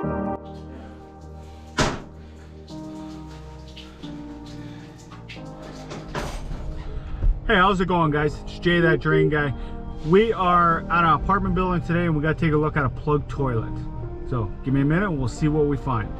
Hey, how's it going, guys? It's Jay, that drain guy. We are at an apartment building today and we got to take a look at a plugged toilet. So give me a minute and we'll see what we find.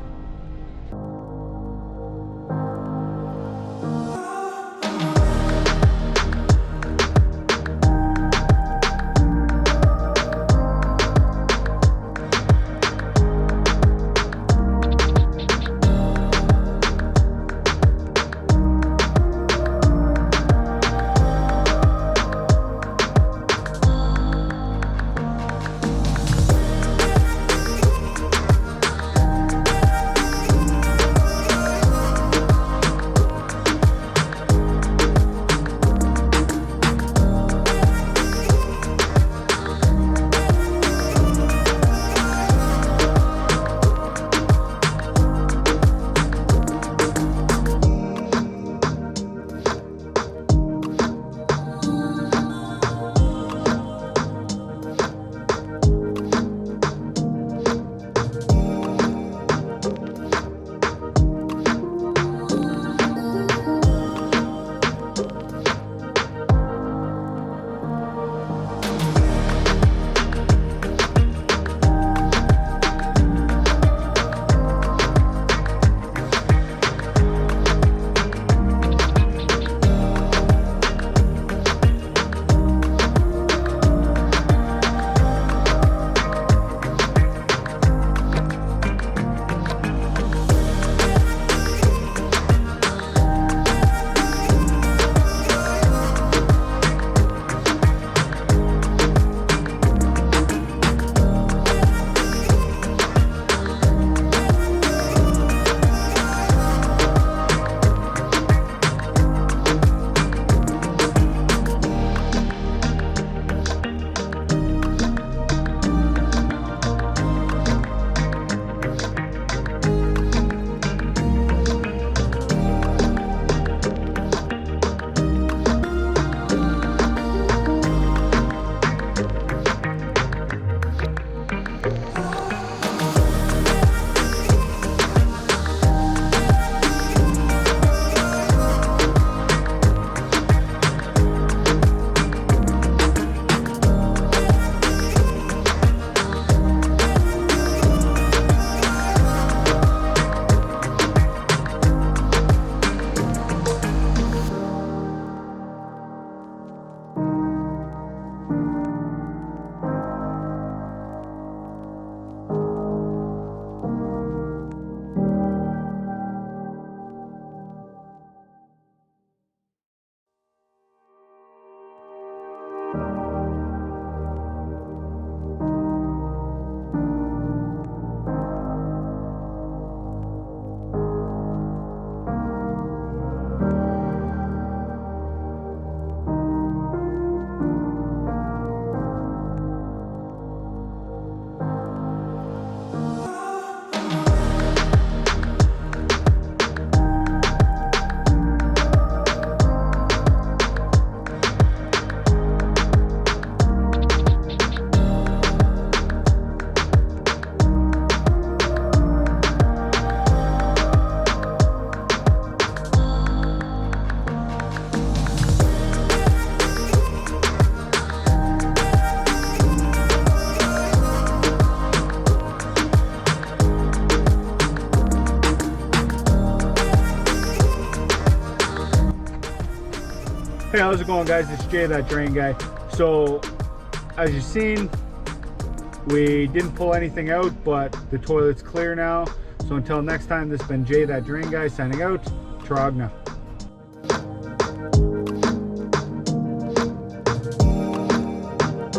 Hey, how's it going, guys? It's Jay, that drain guy. So as you've seen, we didn't pull anything out, but the toilet's clear now. So until next time, this has been Jay, that drain guy, signing out. Trogna.